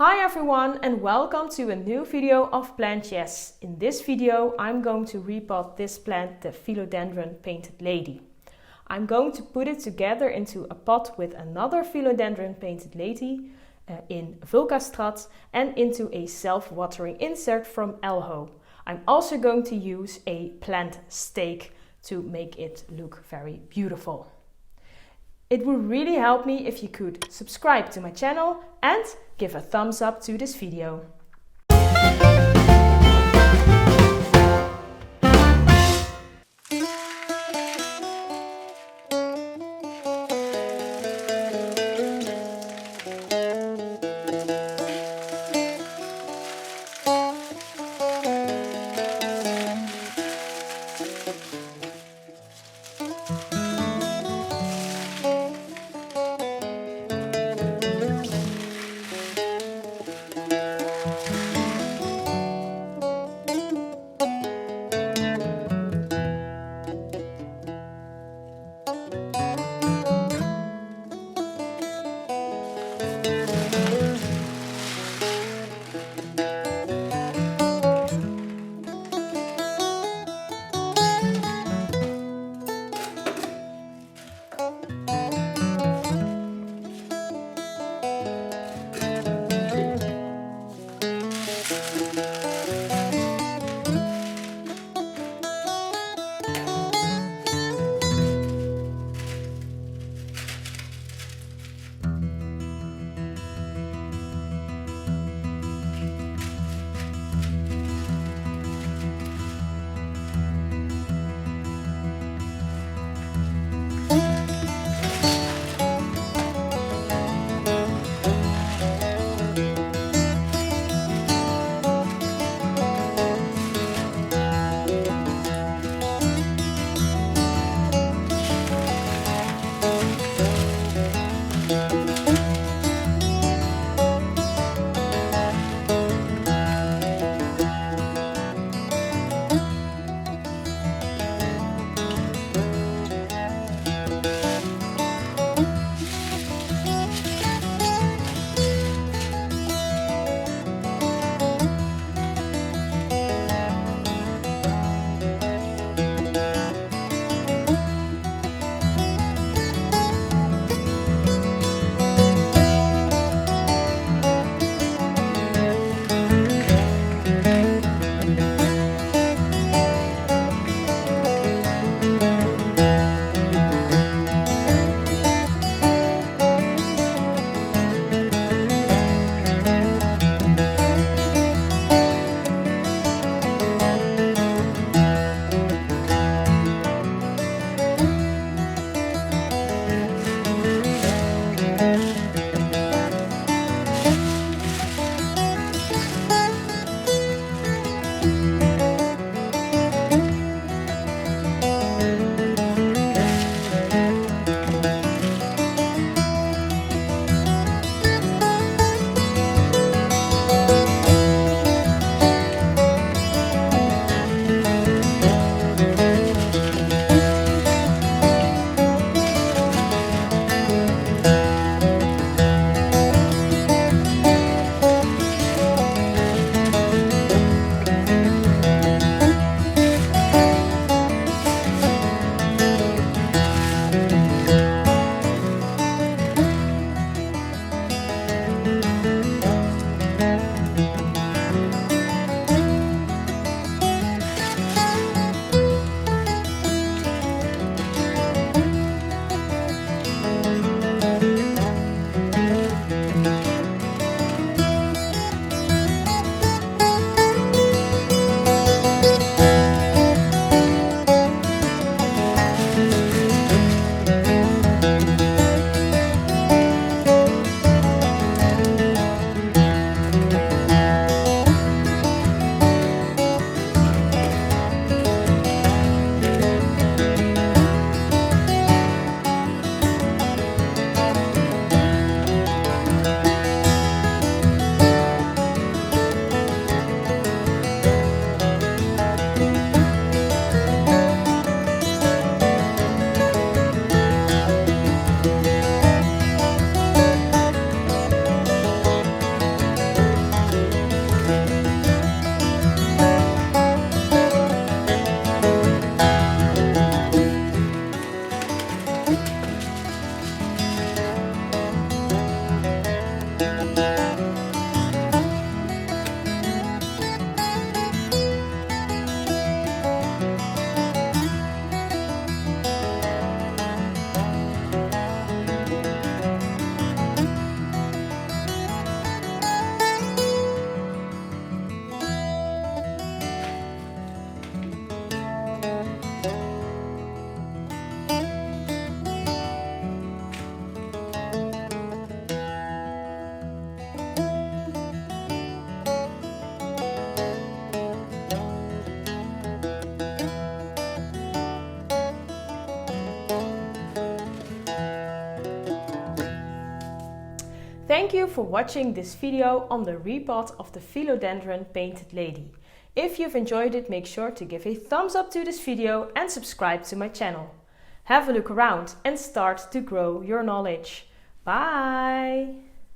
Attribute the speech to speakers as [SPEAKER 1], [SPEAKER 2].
[SPEAKER 1] Hi everyone and welcome to a new video of Plant Yes. In this video I'm going to repot this plant, the Philodendron Painted Lady. I'm going to put it together into a pot with another Philodendron Painted Lady in Vulcastrat and into a self-watering insert from Elho. I'm also going to use a plant stake to make it look very beautiful. It would really help me if you could subscribe to my channel and give a thumbs up to this video. Thank you for watching this video on the repot of the Philodendron Painted Lady. If you've enjoyed it, make sure to give a thumbs up to this video and subscribe to my channel. Have a look around and start to grow your knowledge. Bye!